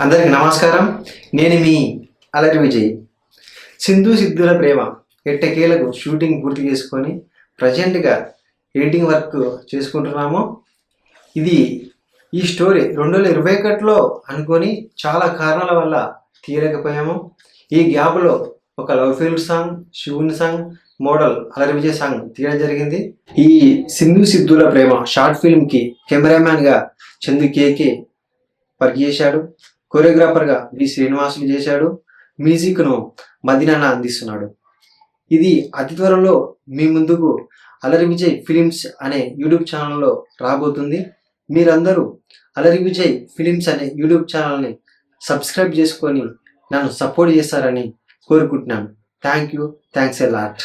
అందరికి నమస్కారం. నేను మీ అలరి విజయ్. సింధు సిద్ధుల ప్రేమ ఎట్టకేలకు షూటింగ్ పూర్తి చేసుకొని ప్రజెంట్గా ఎడిటింగ్ వర్క్ చేసుకుంటున్నాము. ఈ స్టోరీ 2021లో అనుకొని చాలా కారణాల వల్ల తీయలేకపోయాము. ఈ గ్యాప్లో ఒక లవ్ ఫెయిల్ సాంగ్, శివుని సాంగ్, మోడల్ అలరి విజయ్ సాంగ్ తీయడం జరిగింది. ఈ సింధు సిద్ధుల ప్రేమ షార్ట్ ఫిల్మ్కి కెమెరామ్యాన్గా చందు కేకే వర్క్ చేశాడు. కొరియోగ్రాఫర్గా వి శ్రీనివాసులు చేశాడు. మ్యూజిక్ను మదినాన్న అందిస్తున్నాడు. ఇది అతి త్వరలో మీ ముందుకు అలరి విజయ్ ఫిలిమ్స్ అనే యూట్యూబ్ ఛానల్లో రాబోతుంది. మీరందరూ అలరి విజయ్ ఫిలిమ్స్ అనే యూట్యూబ్ ఛానల్ని సబ్స్క్రైబ్ చేసుకొని నన్ను సపోర్ట్ చేస్తారని కోరుకుంటున్నాను. Thanks a lot.